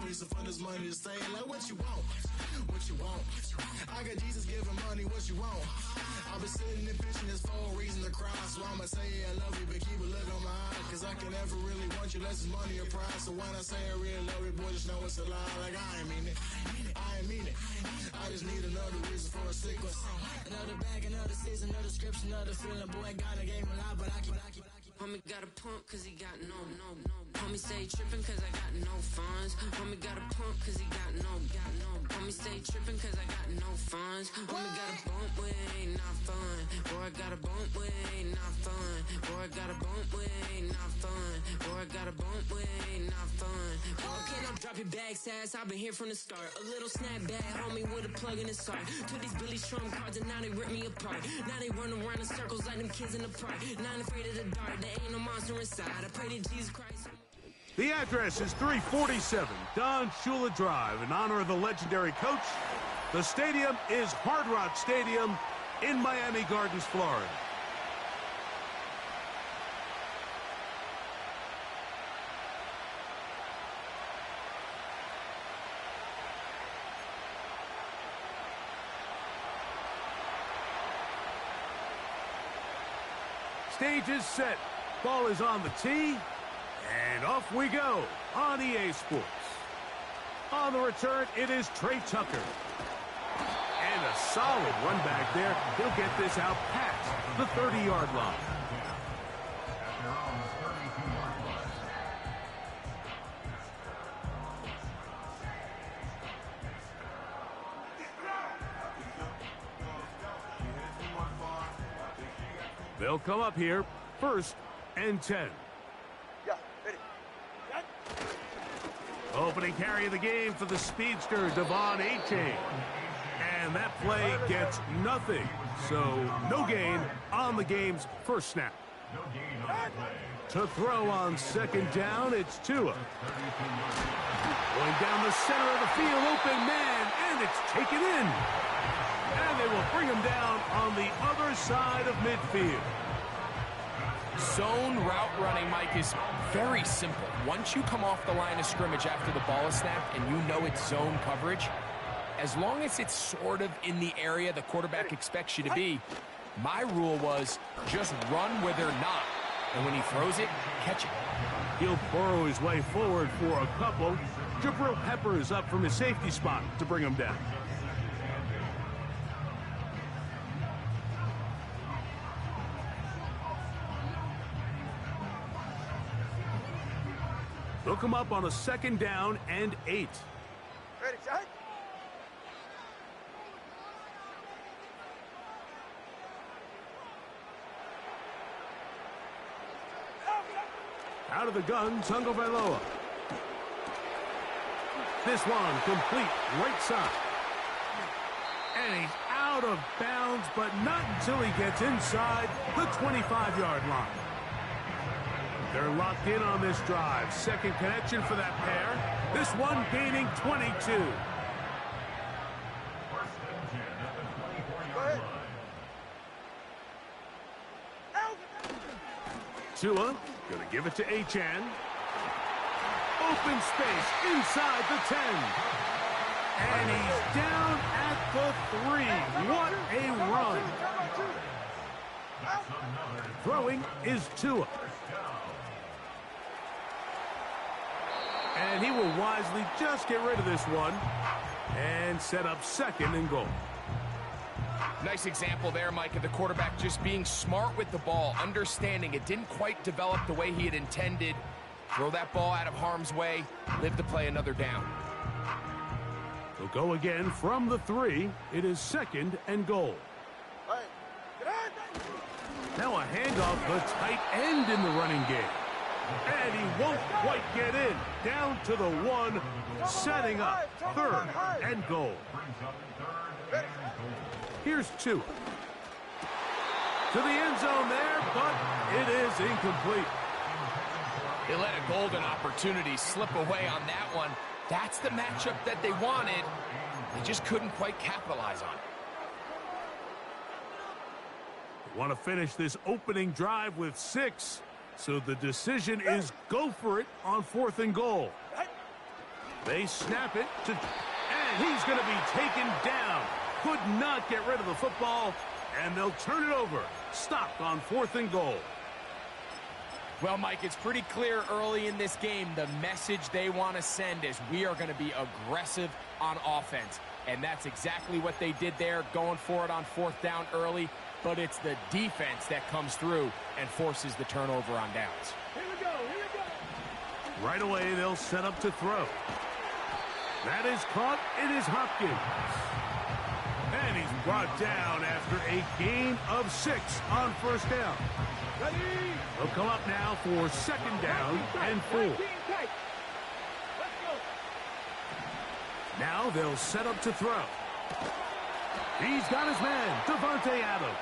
reason for this money to stay. Like, what you want? What you want? I got Jesus giving money, what you want? I've been sitting and fishing this for a reason to cry. So I'ma say I love you, but keep a look on my eye. Cause I can never really want you less it's money or pride. So when I say I really love you, boy, just know it's a lie. Like, I ain't mean it. I ain't mean it. I just need another reason for a sickness. Another bag, another season, another description, another feeling. Boy, God, I gave him a lot, but I keep. Homie got a pump cause he got no. Homie stay tripping cause I got no funds. Homie got a pump cause he got no. Homie stay tripping cause I got no funds. Homie got a bump with ain't not fun. Boy, I got a bump with ain't not fun. Boy, I got a bump with ain't not fun. Boy, I got a bump with ain't not fun. Boy, can I drop your bag sass? I've been here from the start. A little snapback, homie, with a plug in his heart. Took these Billy Trump cards and now they rip me apart. Now they run around in circles like them kids in the park. Not afraid of the dark, there ain't no monster inside. I pray to Jesus Christ. The address is 347 Don Shula Drive in honor of the legendary coach. The stadium is Hard Rock Stadium in Miami Gardens, Florida. Stage is set. Ball is on the tee. And off we go on EA Sports. On the return, it is Trey Tucker. And a solid run back there. He'll get this out past the 30-yard line. They'll come up here, 1st and 10. Opening carry of the game for the speedster, Devon Achane. And that play gets nothing. So no gain on the game's first snap. To throw on 2nd down, it's Tua. Going down the center of the field, open man, and it's taken in. And they will bring him down on the other side of midfield. Zone route running, Mike, is very simple. Once you come off the line of scrimmage after the ball is snapped and you know it's zone coverage, as long as it's sort of in the area the quarterback expects you to be, my rule was just run where they're not. And when he throws it, catch it. He'll burrow his way forward for a couple. Jabril Peppers up from his safety spot to bring him down. They'll come up on a 2nd down and 8. Ready, shot. Out of the gun, Tagovailoa. This one complete right side. And he's out of bounds, but not until he gets inside the 25-yard line. They're locked in on this drive. 2nd connection for that pair. This one gaining 22. Tua gonna give it to Achane. Open space inside the 10. And he's down at the 3. What a run. Throwing is Tua. And he will wisely just get rid of this one and set up 2nd and goal. Nice example there, Mike, of the quarterback just being smart with the ball, understanding it didn't quite develop the way he had intended. Throw that ball out of harm's way, live to play another down. He'll go again from the 3. It is 2nd and goal. Now a handoff, the tight end in the running game. And he won't quite get in. Down to the 1, setting up 3rd and goal. Here's 2. To the end zone there, but it is incomplete. They let a golden opportunity slip away on that one. That's the matchup that they wanted. They just couldn't quite capitalize on it. They want to finish this opening drive with 6. So the decision is go for it on 4th and goal. They snap it to, and he's going to be taken down. Could not get rid of the football, and they'll turn it over. Stopped on 4th and goal. Well, Mike, it's pretty clear early in this game the message they want to send is we are going to be aggressive on offense. And that's exactly what they did there, going for it on 4th down early. But it's the defense that comes through and forces the turnover on downs. Here we go. Right away, they'll set up to throw. That is caught. It is Hopkins. And he's brought down after a gain of 6 on 1st down. They'll come up now for 2nd down and 4. Now they'll set up to throw. He's got his man, Davante Adams.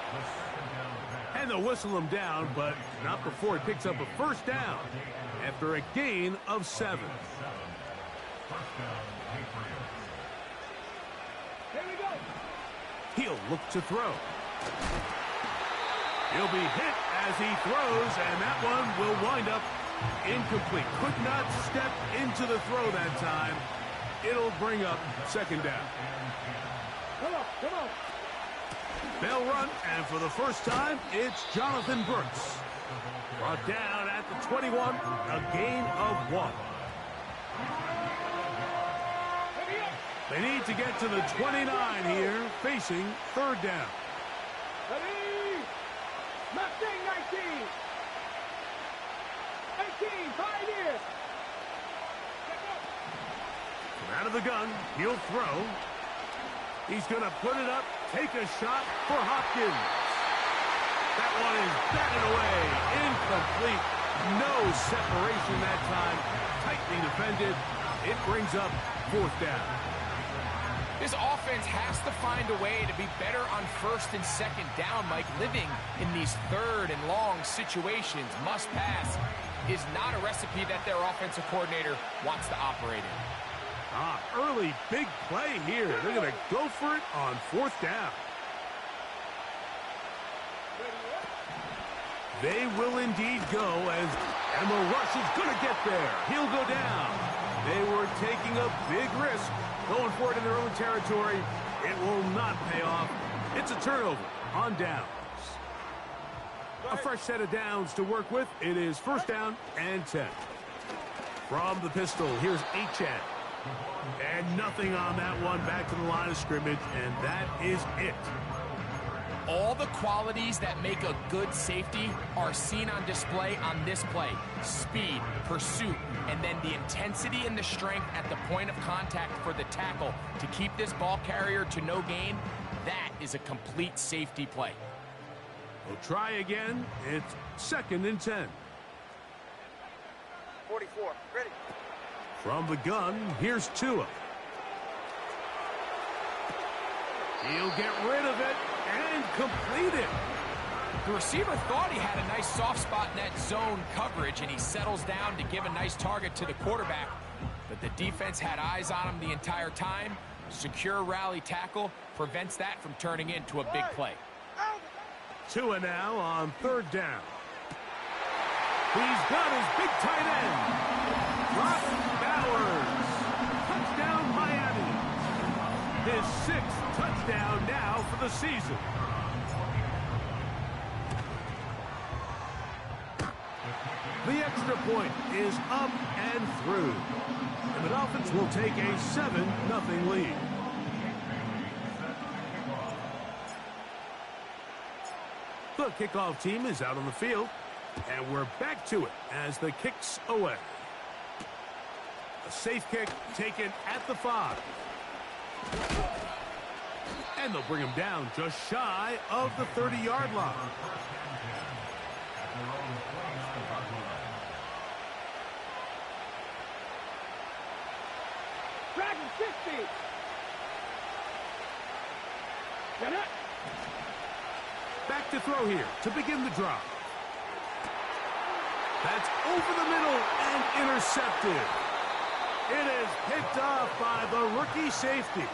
And they'll whistle him down, but not before he picks up a 1st down after a gain of 7. He'll look to throw. He'll be hit as he throws, and that one will wind up incomplete. Could not step into the throw that time. It'll bring up 2nd down. Come on. They'll run, and for the first time, it's Jonathan Brooks. Brought down at the 21, a gain of 1. They need to get to the 29 here, facing 3rd down. Mustang 19. 18, Pioneer. Out of the gun, he'll throw. He's going to put it up, take a shot for Hopkins. That one is batted away, incomplete. No separation that time, tightly defended. It brings up 4th down. This offense has to find a way to be better on 1st and 2nd down, Mike. Living in these 3rd and long situations, must pass, is not a recipe that their offensive coordinator wants to operate in. Early big play here. They're going to go for it on 4th down. They will indeed go as Emma Rush is going to get there. He'll go down. They were taking a big risk going for it in their own territory. It will not pay off. It's a turnover on downs. A fresh set of downs to work with. It is 1st down and 10. From the pistol, here's Achane. And nothing on that one, back to the line of scrimmage, and that is it. All the qualities that make a good safety are seen on display on this play. Speed, pursuit, and then the intensity and the strength at the point of contact for the tackle to keep this ball carrier to no gain. That is a complete safety play. We'll try again. It's 2nd and 10. 44, ready. From the gun, here's Tua. He'll get rid of it and complete it. The receiver thought he had a nice soft spot in that zone coverage, and he settles down to give a nice target to the quarterback. But the defense had eyes on him the entire time. Secure rally tackle prevents that from turning into a big play. Tua now on 3rd down. He's got his big tight end. Brock Bowers. Touchdown, Miami. His 6th touchdown now for the season. The extra point is up and through. And the Dolphins will take a 7-0 lead. The kickoff team is out on the field. And we're back to it as the kick's away. A safe kick taken at the 5. And they'll bring him down just shy of the 30-yard line. Dragon 60. Get it. Back to throw here to begin the drive. That's over the middle and intercepted. It is picked off by the rookie safety.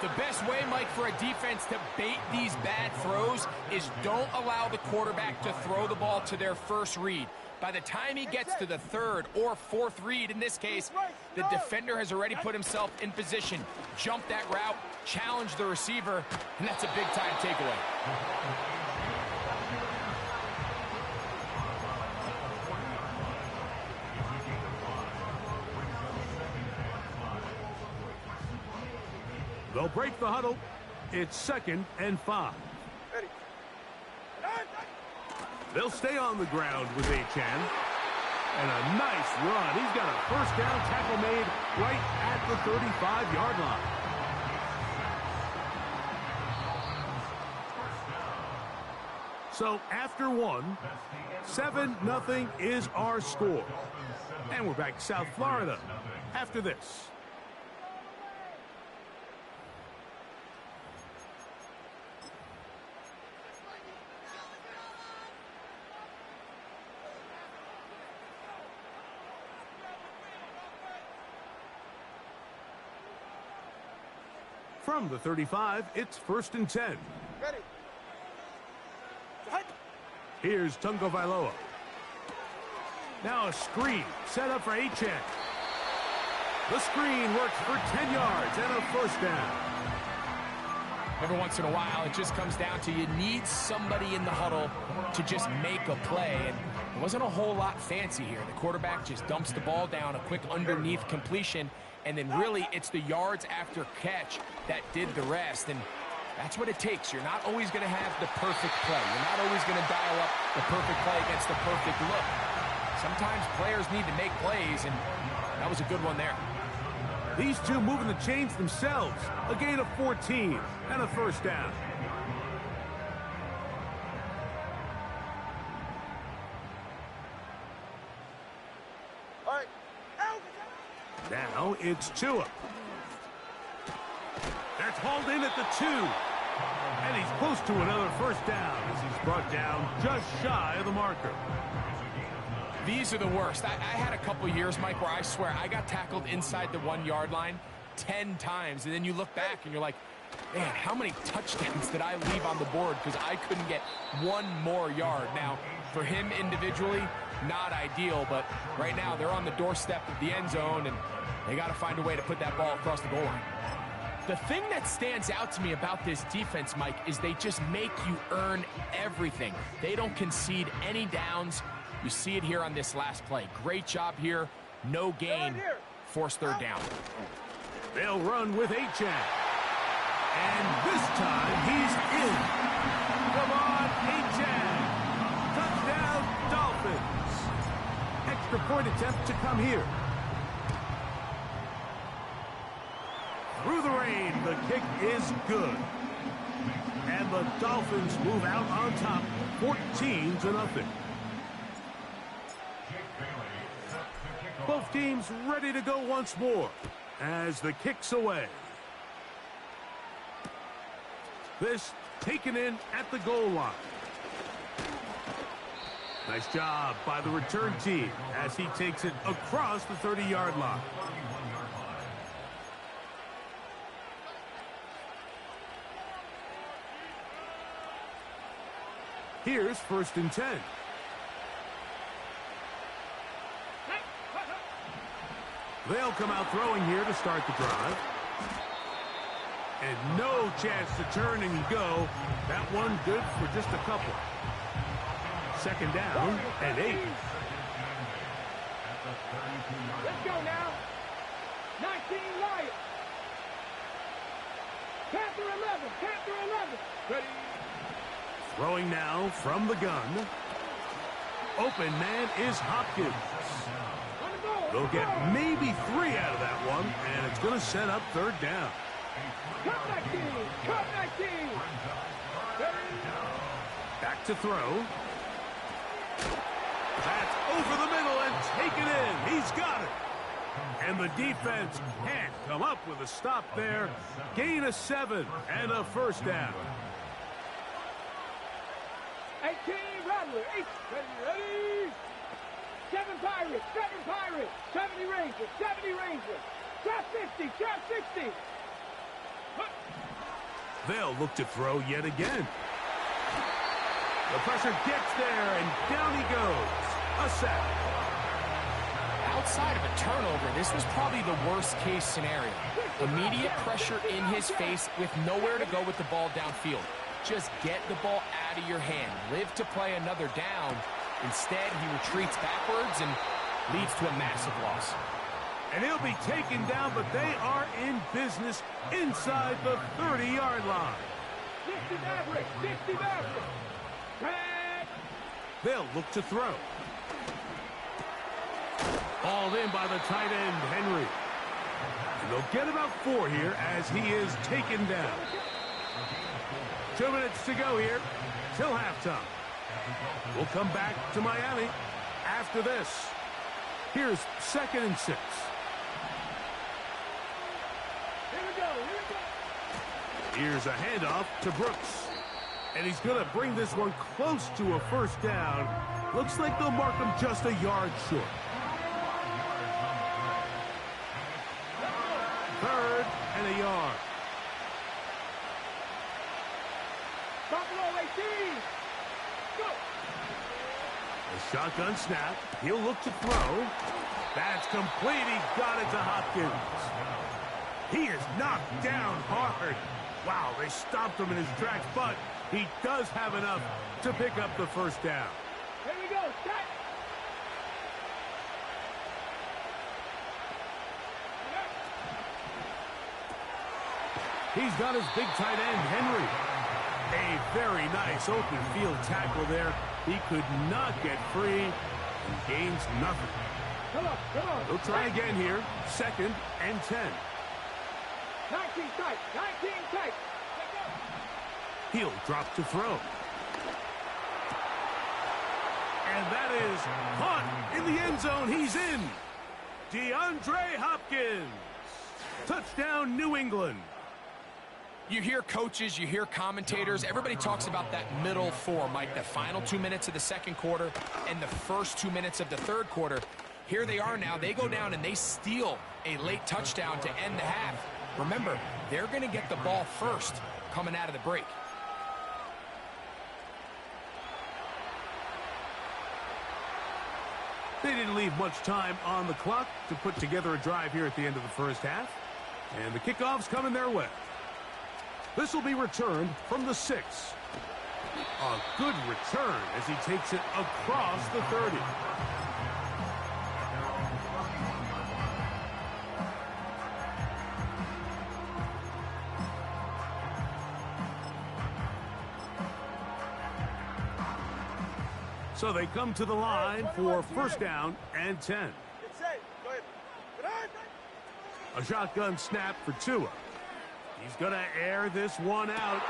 The best way, Mike, for a defense to bait these bad throws is don't allow the quarterback to throw the ball to their first read. By the time he gets to the third or fourth read, in this case, the defender has already put himself in position, jumped that route, challenged the receiver, and that's a big-time takeaway. They'll break the huddle. It's 2nd and 5. Ready. They'll stay on the ground with Achane. And a nice run. He's got a first down tackle made right at the 35-yard line. So after one, 7-0 is our score. And we're back to South Florida after this. From the 35, it's 1st and 10. Ready. Here's Tungo Vailoa. Now a screen set up for Achane. The screen works for 10 yards and a first down. Every once in a while, it just comes down to you need somebody in the huddle to just make a play. And it wasn't a whole lot fancy here. The quarterback just dumps the ball down, a quick underneath completion, and then really it's the yards after catch that did the rest. And that's what it takes. You're not always going to have the perfect play. You're not always going to dial up the perfect play against the perfect look. Sometimes players need to make plays, and that was a good one there. These two moving the chains themselves. A gain of 14 and a first down. All right. Now it's Tua. That's hauled in at the 2. And he's close to another first down as he's brought down just shy of the marker. These are the worst. I had a couple years, Mike, where I swear I got tackled inside the 1-yard line 10 times. And then you look back and you're like, man, how many touchdowns did I leave on the board because I couldn't get one more yard? Now, for him individually, not ideal, but right now they're on the doorstep of the end zone, and they got to find a way to put that ball across the goal line. The thing that stands out to me about this defense, Mike, is they just make you earn everything. They don't concede any downs. You see it here on this last play. Great job here. No gain. Forced third down. They'll run with Achane. And this time he's in. Devon Achane. Touchdown, Dolphins. Extra point attempt to come here. Through the rain, the kick is good. And the Dolphins move out on top, 14-0. Both teams ready to go once more as the kick's away. This taken in at the goal line. Nice job by the return team as he takes it across the 30-yard line. Here's 1st and 10. They'll come out throwing here to start the drive. And no chance to turn and go. That one good for just a couple. 2nd down and 8. Let's go now. 19 Lions. Panther 11. Panther 11. Ready. Throwing now from the gun. Open man is Hopkins. They'll get maybe 3 out of that one, and it's going to set up 3rd down. Cut 19. Cut 19. Back to throw. That's over the middle and taken in. He's got it. And the defense can't come up with a stop there. Gain of 7 and a first down. 18 Rattler. 8. Ready. 7 Pirates. 7 Pirates. 70 Rangers. 70 Rangers. Drop 60. Drop 60. They'll look to throw yet again. The pressure gets there, and down he goes. A sack. Outside of a turnover, this was probably the worst-case scenario. Immediate pressure in his face with nowhere to go with the ball downfield. Just get the ball out of your hand. Live to play another down. Instead, he retreats backwards and leads to a massive loss. And he'll be taken down, but they are in business inside the 30-yard line. 60 Maverick, 60 Maverick. Tag. They'll look to throw. Hauled in by the tight end, Henry. And they'll get about 4 here as he is taken down. 2 minutes to go here till halftime. We'll come back to Miami after this. Here's 2nd and 6. Here's a handoff to Brooks. And he's going to bring this one close to a first down. Looks like they'll mark him just a yard short. 3rd and a yard. Buffalo 18. Go. A shotgun snap. He'll look to throw. That's complete. He got it to Hopkins. He is knocked down hard. Wow, they stopped him in his tracks, but he does have enough to pick up the first down. Here we go. Set. He's got his big tight end, Henry. A very nice open field tackle there. He could not get free and gains nothing. Come on, come on. He'll try again here. 2nd and 10. 19 tight, 19 tight. He'll drop to throw. And that is caught in the end zone. He's in. DeAndre Hopkins. Touchdown, New England. You hear coaches, you hear commentators, everybody talks about that middle 4, Mike, the final 2 minutes of the second quarter and the first 2 minutes of the third quarter. Here they are now. They go down and they steal a late touchdown to end the half. Remember, they're going to get the ball first coming out of the break. They didn't leave much time on the clock to put together a drive here at the end of the first half. And the kickoff's coming their way. This will be returned from the 6. A good return as he takes it across the 30. So they come to the line for first down and 10. A shotgun snap for Tua. He's going to air this one out.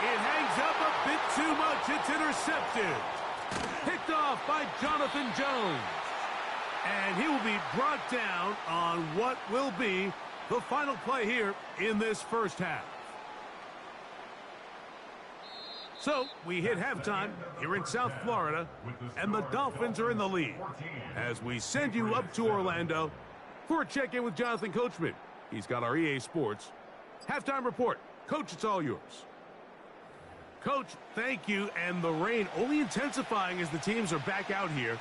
It hangs up a bit too much. It's intercepted. Picked off by Jonathan Jones. And he will be brought down on what will be the final play here in this first half. So we hit halftime here in South Florida, and the Dolphins are in the lead as we send you up to Orlando for a check-in with Jonathan Coachman. He's got our EA Sports halftime report. Coach, it's all yours. Coach, thank you. And the rain only intensifying as the teams are back out here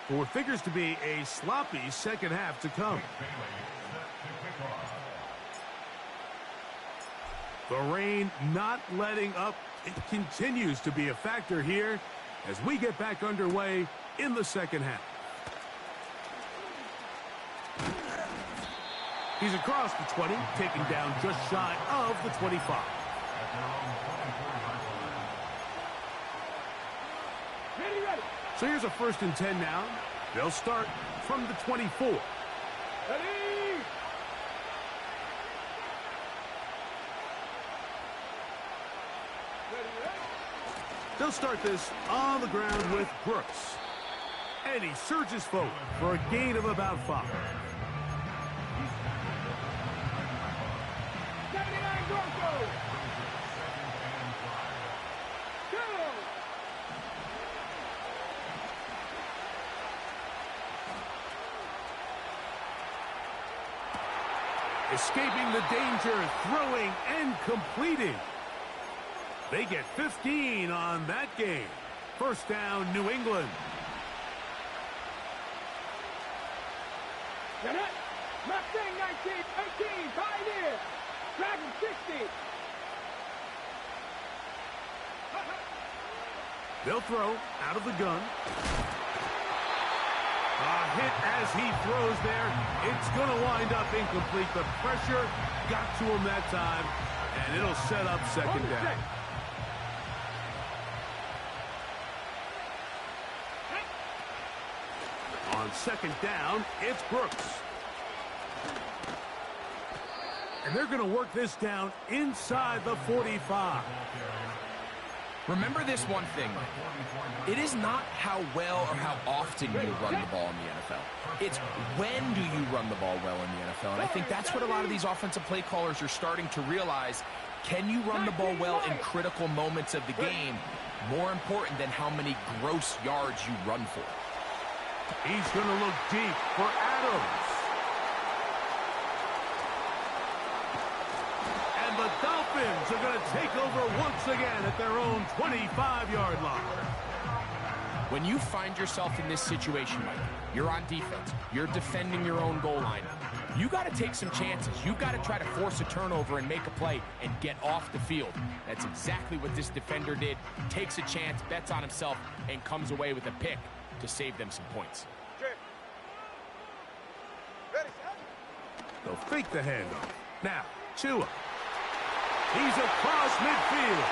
for what figures to be a sloppy second half to come. The rain not letting up. It continues to be a factor here as we get back underway in the second half. He's across the 20, taken down just shy of the 25. Ready. So here's a 1st and 10 now. They'll start from the 24. Ready. They'll start this on the ground with Brooks. And he surges forward for a gain of about 5. 79 Broncos. Go. Escaping the danger, throwing and completing. They get 15 on that game. First down, New England. Get it. Mustang 19, 18, Pioneer. Dragon 60. They'll throw out of the gun. A hit as he throws there. It's going to wind up incomplete. The pressure got to him that time, and it'll set up second down. On second down, it's Brooks. And they're going to work this down inside the 45. Remember this one thing. It is not how well or how often you run the ball in the NFL. It's when do you run the ball well in the NFL. And I think that's what a lot of these offensive play callers are starting to realize. Can you run the ball well in critical moments of the game? More important than how many gross yards you run for. He's going to look deep for Adams. And the Dolphins are going to take over once again at their own 25-yard line. When you find yourself in this situation, Mike, you're on defense, you're defending your own goal line, you got to take some chances. You got to try to force a turnover and make a play and get off the field. That's exactly what this defender did. Takes a chance, bets on himself, and comes away with a pick to save them some points. They'll fake the handoff. Now, Tua. He's across midfield.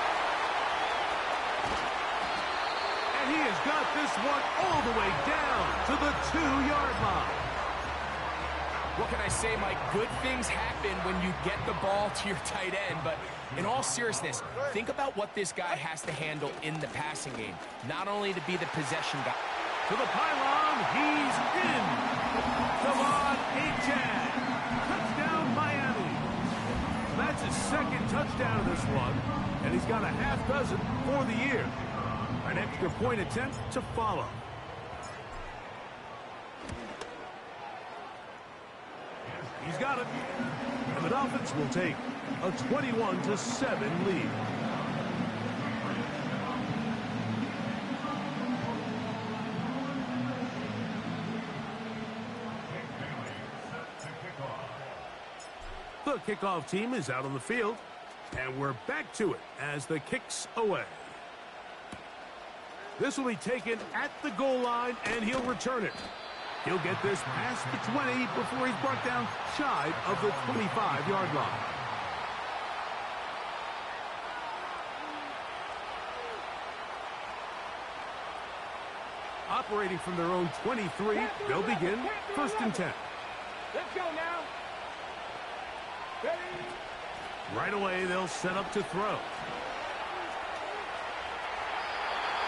And he has got this one all the way down to the 2-yard line. What can I say, Mike? Good things happen when you get the ball to your tight end, but in all seriousness, think about what this guy has to handle in the passing game. Not only to be the possession guy. To the pylon, he's in. Devon Achane. Touchdown, Miami. That's his second touchdown of this one, and he's got a half dozen for the year. An extra point attempt to follow. He's got it. And the Dolphins will take a 21-7 lead. The kickoff team is out on the field, and we're back to it as the kick's away. This will be taken at the goal line, and he'll return it. He'll get this past the 20 before he's brought down shy of the 25-yard line. Operating from their own 23, they'll begin first and 10. Let's go now. Ready? Right away, they'll set up to throw.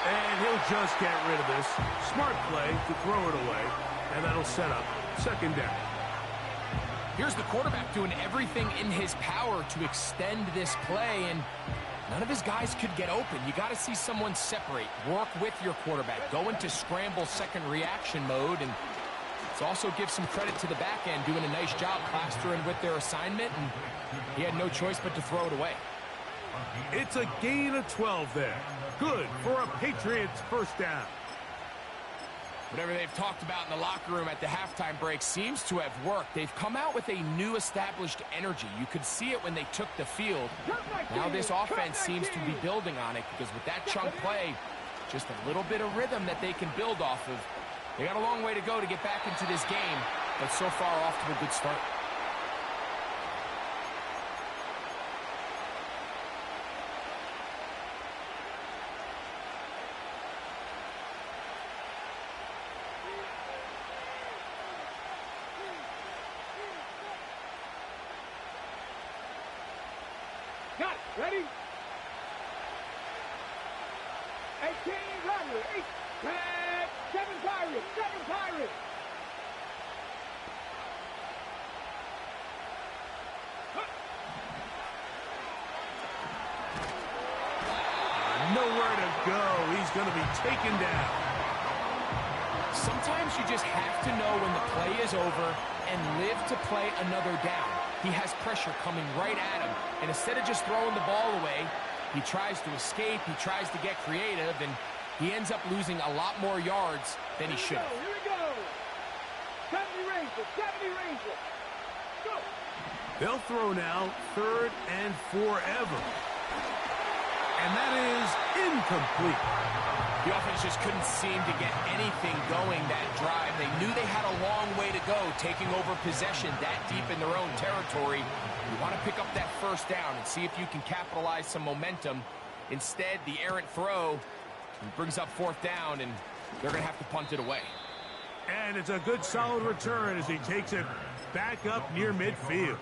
And he'll just get rid of this. Smart play to throw it away, and that'll set up second down. Here's the quarterback doing everything in his power to extend this play, and none of his guys could get open. You got to see someone separate, work with your quarterback, go into scramble second reaction mode, and let's also give some credit to the back end doing a nice job plastering with their assignment, and he had no choice but to throw it away. It's a gain of 12 there. Good for a Patriots first down. Whatever they've talked about in the locker room at the halftime break seems to have worked. They've come out with a new established energy. You could see it when they took the field. Now this offense seems to be building on it because with that chunk play, just a little bit of rhythm that they can build off of. They got a long way to go to get back into this game, but so far off to a good start. Got it. Ready? 18, Rodgers. 8, 10, 7 Pirates. 7 Pirates. Nowhere to go. He's going to be taken down. Sometimes you just have to know when the play is over and live to play another down. he has pressure coming right at him. And instead of just throwing the ball away, he tries to escape, he tries to get creative, and he ends up losing a lot more yards than he should have. Here we go. 70 Rangers, 70 Rangers. Go. They'll throw now, 3rd and forever. And that is incomplete. The offense just couldn't seem to get anything going that drive. They knew they had a long way to go, taking over possession that deep in their own territory. You want to pick up that first down and see if you can capitalize some momentum. Instead, the errant throw brings up 4th down, and they're going to have to punt it away. And it's a good solid return as he takes it back up near midfield.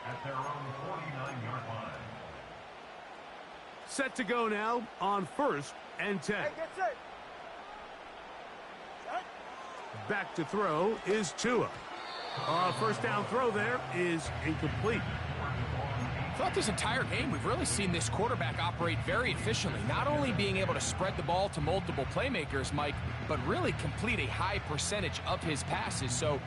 At their own 49-yard line. Set to go now on 1st and 10. Hey, get set. Set. Back to throw is Tua. First down throw there is incomplete. Throughout this entire game, we've really seen this quarterback operate very efficiently, not only being able to spread the ball to multiple playmakers, Mike, but really complete a high percentage of his passes. So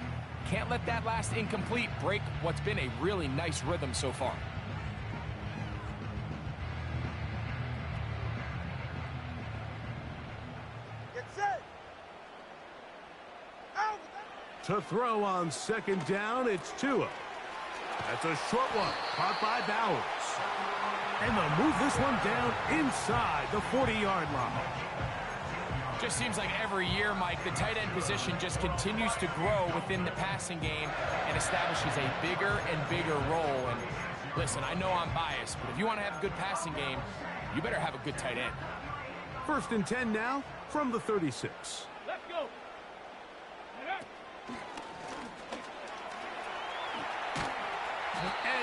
can't let that last incomplete break what's been a really nice rhythm so far. Get set. Out. To throw on 2nd down, it's Tua. That's a short one, caught by Bowers. And they'll move this one down inside the 40-yard line. Just seems like every year, Mike, the tight end position just continues to grow within the passing game and establishes a bigger and bigger role. And listen, I know I'm biased, but if you want to have a good passing game, you better have a good tight end. 1st and 10 now from the 36. Let's go.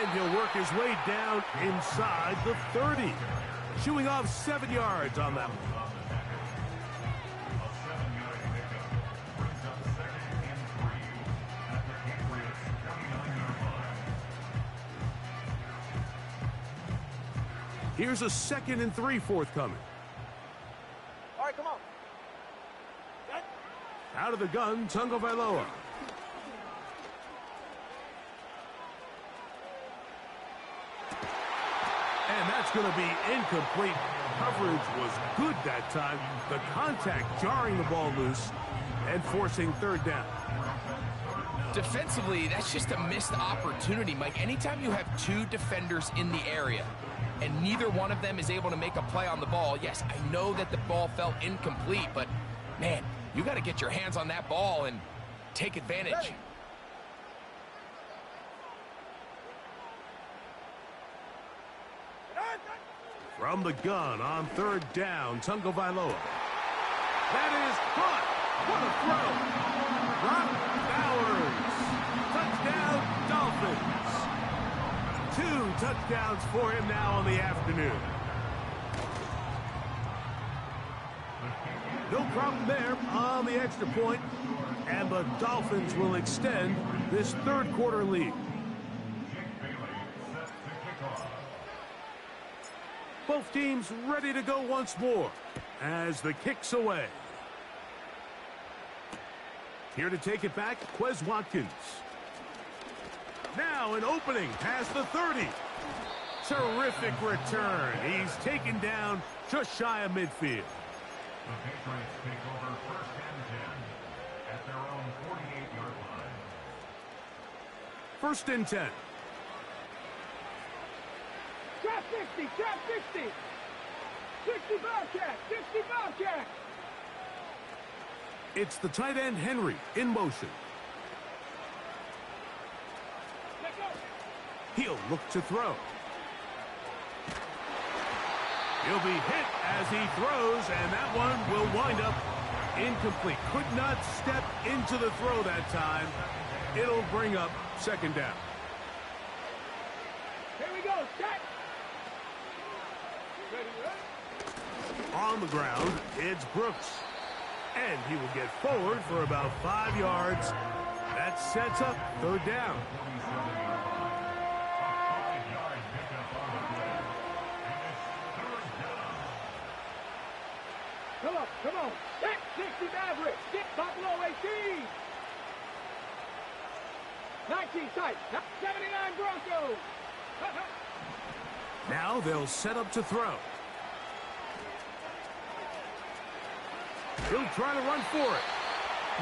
And he'll work his way down inside the 30. Shooing off 7 yards on that one. Here's a 2nd and 3 forthcoming. All right, come on. Set. Out of the gun, Tagovailoa. And that's going to be incomplete. Coverage was good that time. The contact jarring the ball loose and forcing 3rd down. Defensively, that's just a missed opportunity, Mike. Anytime you have 2 defenders in the area and neither one of them is able to make a play on the ball, yes, I know that the ball felt incomplete, but, man, you got to get your hands on that ball and take advantage. Ready. From the gun on 3rd down, Tagovailoa. That is caught. What a throw. Brock Bowers. Touchdown, Dolphins. 2 touchdowns for him now on the afternoon. No problem there on the extra point, and the Dolphins will extend this 3rd quarter lead. Both teams ready to go once more as the kick's away. Here to take it back, Quez Watkins. Now an opening past the 30. Terrific return. He's taken down just shy of midfield. The Patriots take over 1st and 10 at their own 48-yard line. 1st and 10. Trap 60, trap 60. 60 Bobcat, 60 Bobcat. It's the tight end Henry in motion. Let's go. He'll look to throw. He'll be hit as he throws, and that one will wind up incomplete. Could not step into the throw that time. It'll bring up 2nd down. Here we go, set. Ready, ready. On the ground, it's Brooks. And he will get forward for about 5 yards. That sets up 3rd down. Come on. That's 60 Maverick. Get Buffalo 18. 19 tight. 79 Broncos. Now they'll set up to throw. He'll try to run for it.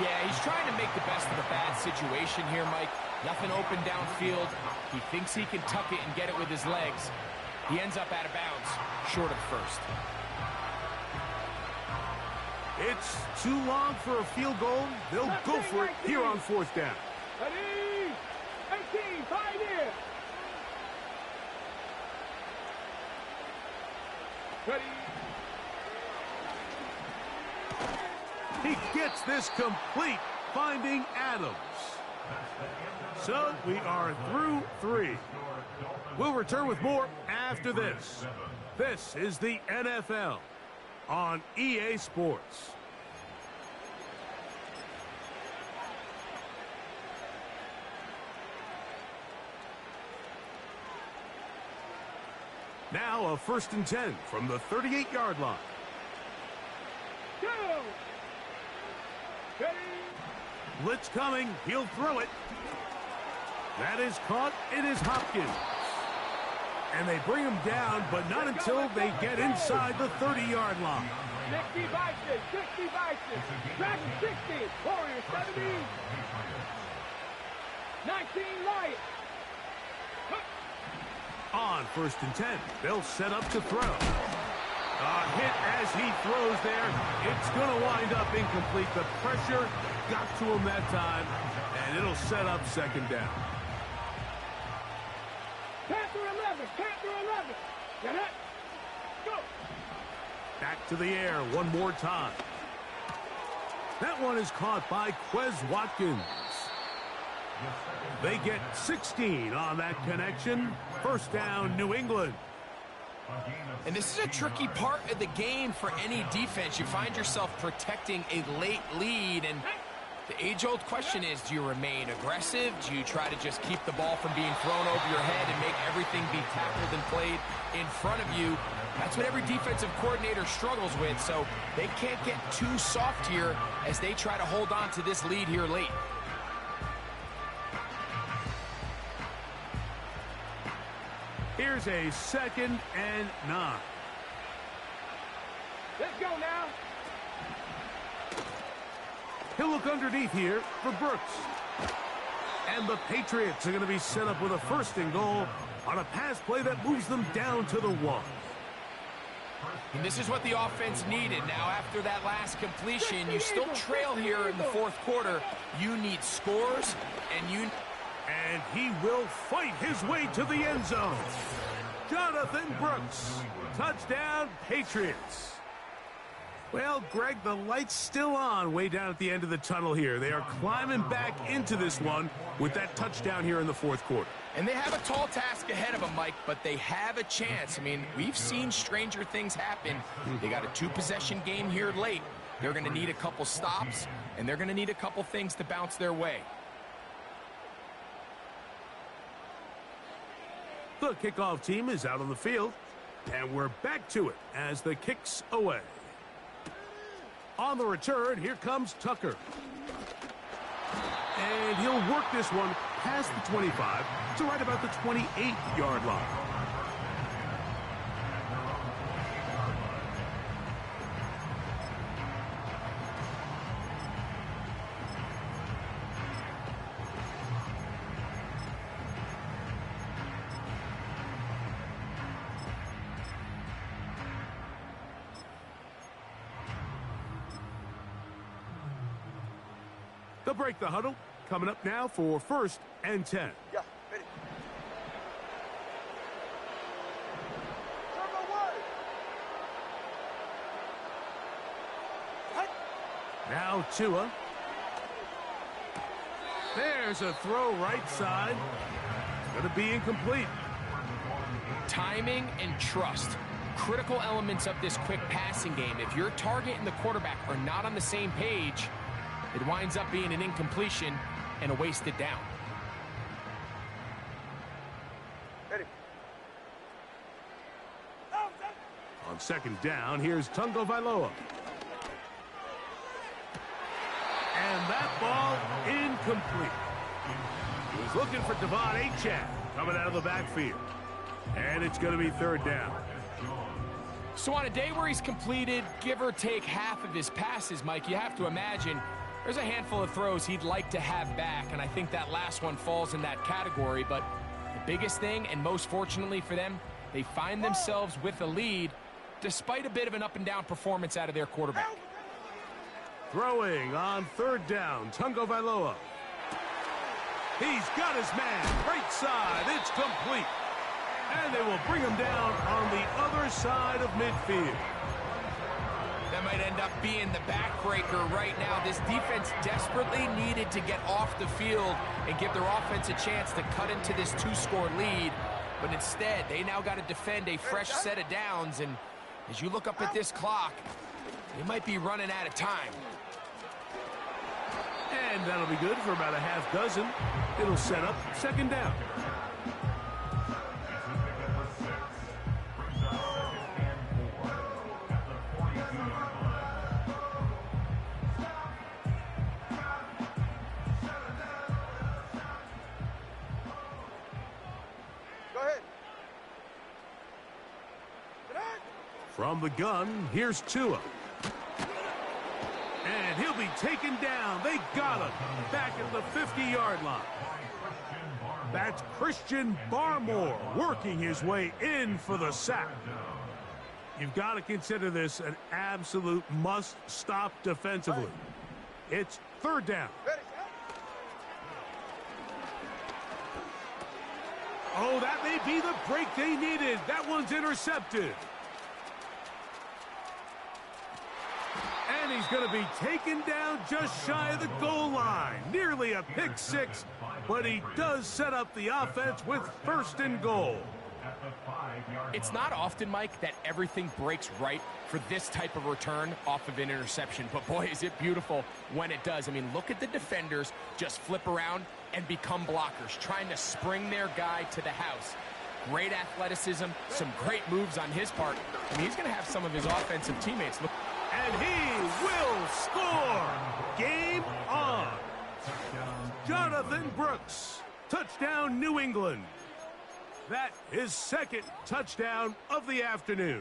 Yeah, he's trying to make the best of the bad situation here, Mike. Nothing open downfield. He thinks he can tuck it and get it with his legs. He ends up out of bounds, short of first. It's too long for a field goal. They'll go for it here on fourth down. Ready? 18, pioneer. Ready? He gets this complete, finding Adams. So we are through 3. We'll return with more after this. This is the NFL on EA Sports. Now a 1st and 10 from the 38-yard line. Go. Ready? Blitz coming. He'll throw it. That is caught. It is Hopkins. And they bring him down, but not until they get inside the 30-yard line. 60 Vikings, 60 Vikings. Track 60. Warriors 70. 19 Lions. On 1st and 10, they'll set up to throw. A hit as he throws there. It's going to wind up incomplete. The pressure got to him that time, and it'll set up 2nd down. Panther 11, Panther 11. Get it. Go. Back to the air one more time. That one is caught by Quez Watkins. They get 16 on that connection. 1st down, New England. And this is a tricky part of the game for any defense. You find yourself protecting a late lead, and the age-old question is, do you remain aggressive? Do you try to just keep the ball from being thrown over your head and make everything be tackled and played in front of you? That's what every defensive coordinator struggles with, so they can't get too soft here as they try to hold on to this lead here late. Here's a 2nd and 9. Let's go now. He'll look underneath here for Brooks. And the Patriots are going to be set up with a 1st and goal on a pass play that moves them down to the 1. And this is what the offense needed. Now, after that last completion, you still trail here in the 4th quarter. You need scores, And he will fight his way to the end zone. Jonathan Brooks. Touchdown, Patriots. Well, Greg, the light's still on way down at the end of the tunnel here. They are climbing back into this one with that touchdown here in the 4th quarter. And they have a tall task ahead of them, Mike, but they have a chance. I mean, we've seen stranger things happen. They got a 2-possession game here late. They're going to need a couple stops, and they're going to need a couple things to bounce their way. The kickoff team is out on the field, and we're back to it as the kick's away. On the return, here comes Tucker. And he'll work this one past the 25 to right about the 28-yard line. They'll break the huddle. Coming up now for 1st and 10. Yeah, ready. Now Tua. There's a throw right side. Going to be incomplete. Timing and trust. Critical elements of this quick passing game. If your target and the quarterback are not on the same page, it winds up being an incompletion and a wasted down. Ready. On 2nd down, here's Tungo Vailoa. And that ball incomplete. He's looking for Devon Achane coming out of the backfield. And it's going to be third down. So on a day where he's completed, give or take half of his passes, Mike, you have to imagine there's a handful of throws he'd like to have back, and I think that last one falls in that category. But the biggest thing, and most fortunately for them, they find themselves with a lead despite a bit of an up-and-down performance out of their quarterback. Throwing on third down, Tungo Vailoa. He's got his man, right side, it's complete. And they will bring him down on the other side of midfield. That might end up being the backbreaker right now. This defense desperately needed to get off the field and give their offense a chance to cut into this two-score lead. But instead, they now got to defend a fresh set of downs. And as you look up at this clock, they might be running out of time. And that'll be good for about a half dozen. It'll set up second down. From the gun, here's Tua. And he'll be taken down. They got him back at the 50-yard line. That's Christian Barmore working his way in for the sack. You've got to consider this an absolute must-stop defensively. It's third down. Oh, that may be the break they needed. That one's intercepted. And he's going to be taken down just shy of the goal line. Nearly a pick six, but he does set up the offense with first and goal. It's not often, Mike, that everything breaks right for this type of return off of an interception. But boy, is it beautiful when it does. I mean, look at the defenders just flip around and become blockers, trying to spring their guy to the house. Great athleticism, some great moves on his part. I mean, he's going to have some of his offensive teammates look. And he will score. Game on. Jonathan Brooks. Touchdown, New England. That is second touchdown of the afternoon.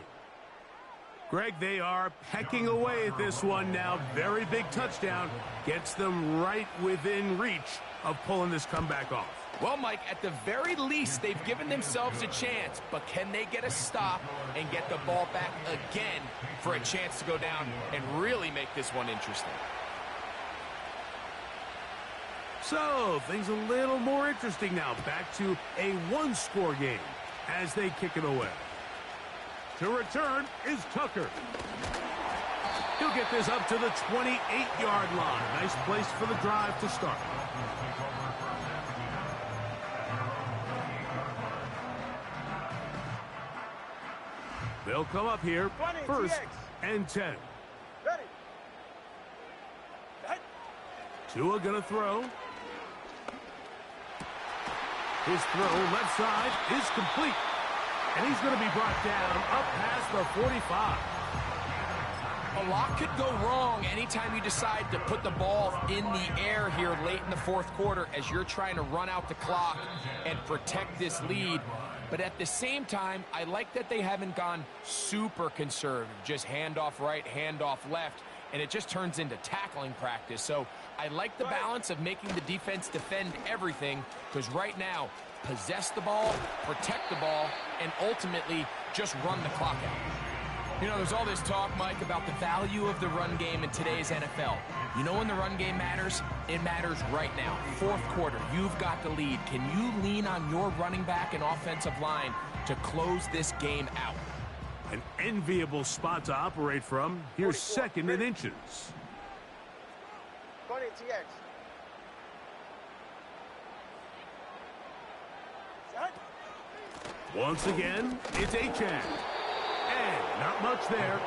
Greg, they are pecking away at this one now. Very big touchdown. Gets them right within reach of pulling this comeback off. Well, Mike, at the very least, they've given themselves a chance, but can they get a stop and get the ball back again for a chance to go down and really make this one interesting? So, things a little more interesting now. Back to a one-score game as they kick it away. To return is Tucker. He'll get this up to the 28-yard line. Nice place for the drive to start. They'll come up here, first and 10. Tua gonna throw. His throw left side is complete. And he's gonna be brought down up past the 45. A lot could go wrong anytime you decide to put the ball in the air here late in the fourth quarter as you're trying to run out the clock and protect this lead. But at the same time, I like that they haven't gone super conservative, just handoff right, handoff left, and it just turns into tackling practice. So I like the balance of making the defense defend everything, because right now, possess the ball, protect the ball, and ultimately just run the clock out. You know, there's all this talk, Mike, about the value of the run game in today's NFL. You know when the run game matters? It matters right now. Fourth quarter, you've got the lead. Can you lean on your running back and offensive line to close this game out? An enviable spot to operate from. Here's second and inches. Once again, it's Achane. And not much there.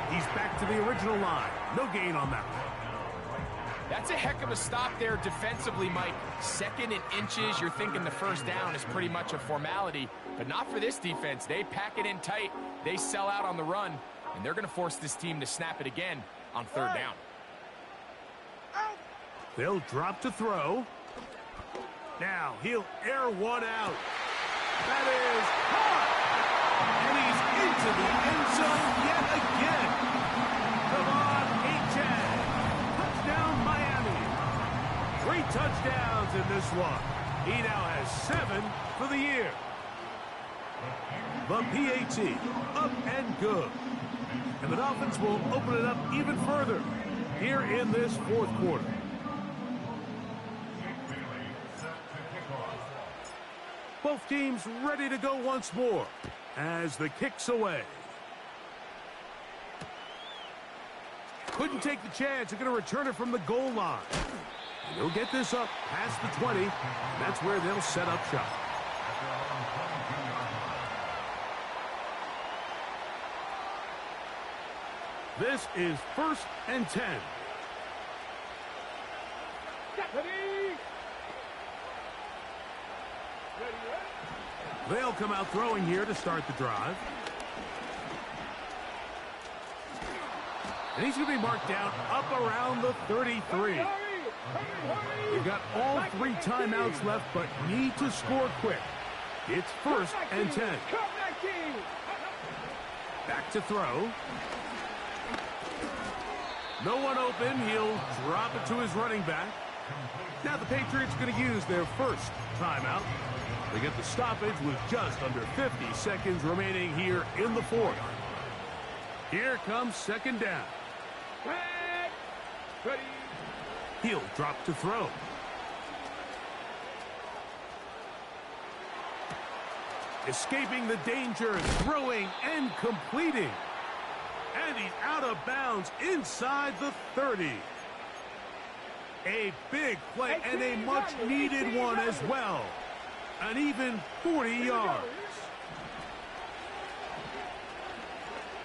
He's back to the original line. No gain on that one. That's a heck of a stop there defensively, Mike. Second and inches, you're thinking the first down is pretty much a formality, but not for this defense. They pack it in tight, they sell out on the run, and they're going to force this team to snap it again on third down. They'll drop to throw. Now he'll air one out. That is caught. And he's into the end zone yet again. Devon Achane. Touchdown Miami. 3 touchdowns in this one. He now has 7 for the year. The PAT up and good. And the Dolphins will open it up even further here in this fourth quarter. Both teams ready to go once more as the kick's away. Couldn't take the chance. They're going to return it from the goal line. And they'll get this up past the 20. And that's where they'll set up shop. This is 1st and 10. They'll come out throwing here to start the drive. And he's going to be marked down up around the 33. They've got all 3 timeouts left, but need to score quick. It's 1st and 10. Back to throw. No one open. He'll drop it to his running back. Now the Patriots are going to use their first timeout. They get the stoppage with just under 50 seconds remaining here in the fourth. Here comes 2nd down. Ready. He'll drop to throw. Escaping the danger, throwing and completing. And he's out of bounds inside the 30. A big play and a much-needed one as well. An even 40 yards.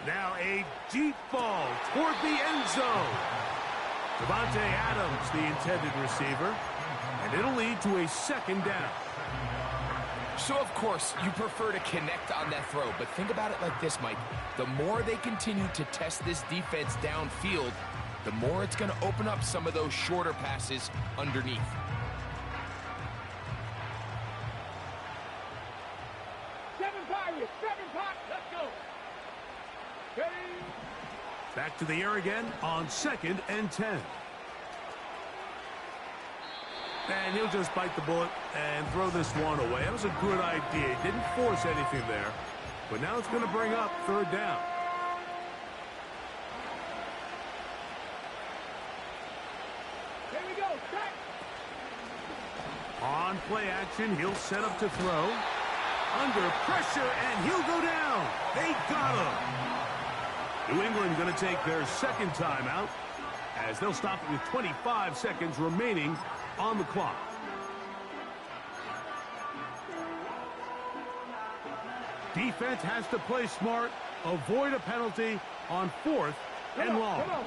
Now a deep ball toward the end zone. Devontae Adams, the intended receiver. And it'll lead to a 2nd down. So, of course, you prefer to connect on that throw, but think about it like this, Mike. The more they continue to test this defense downfield, the more it's going to open up some of those shorter passes underneath. Seven Pirates. Let's go. Ready. Back to the air again on 2nd and 10. And he'll just bite the bullet and throw this one away. That was a good idea. He didn't force anything there. But now it's going to bring up 3rd down. Here we go. Strike. On play action, he'll set up to throw. Under pressure, and he'll go down. They got him. New England going to take their 2nd timeout as they'll stop it with 25 seconds remaining on the clock. Defense has to play smart, avoid a penalty on 4th and long. Come on.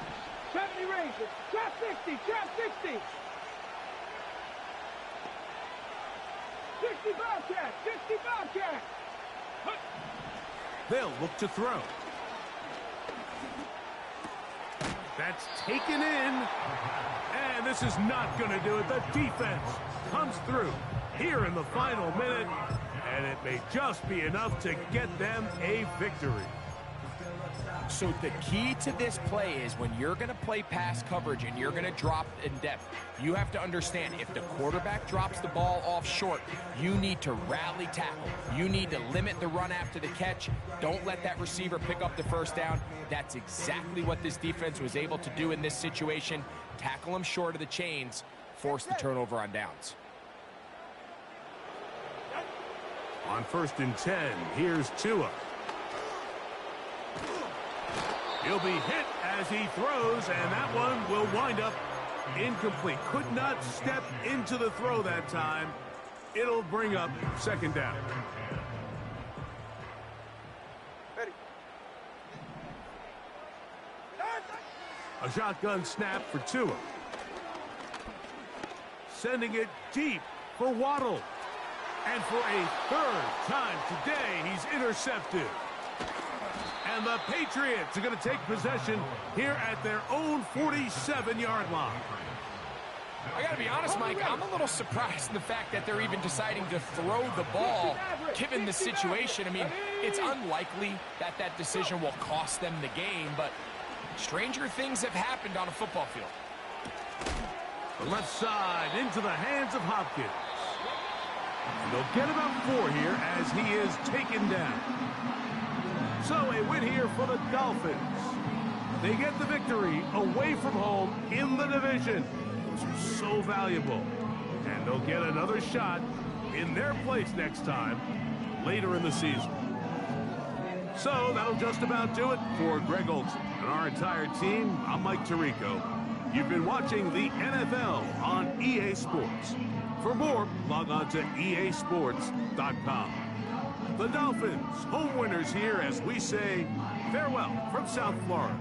70 range. Trap 60. 60 Bobcat. They'll look to throw. That's taken in. And this is not going to do it. The defense comes through here in the final minute. And it may just be enough to get them a victory. So the key to this play is when you're going to play pass coverage and you're going to drop in depth, you have to understand if the quarterback drops the ball off short, you need to rally tackle. You need to limit the run after the catch. Don't let that receiver pick up the 1st down. That's exactly what this defense was able to do in this situation. Tackle them short of the chains, force the turnover on downs. On 1st and 10, here's Tua. He'll be hit as he throws, and that one will wind up incomplete. Could not step into the throw that time. It'll bring up 2nd down. Ready. A shotgun snap for Tua. Sending it deep for Waddle. And for a 3rd time today, he's intercepted. And the Patriots are going to take possession here at their own 47-yard line. I got to be honest, Mike, I'm a little surprised in the fact that they're even deciding to throw the ball given the situation. I mean, it's unlikely that that decision will cost them the game, but stranger things have happened on a football field. The left side into the hands of Hopkins. And they'll get about 4 here as he is taken down. So a win here for the Dolphins. They get the victory away from home in the division. Those are so valuable. And they'll get another shot in their place next time later in the season. So that'll just about do it for Greg Olsen and our entire team. I'm Mike Tirico. You've been watching the NFL on EA Sports. For more, log on to easports.com. The Dolphins, home winners here as we say farewell from South Florida.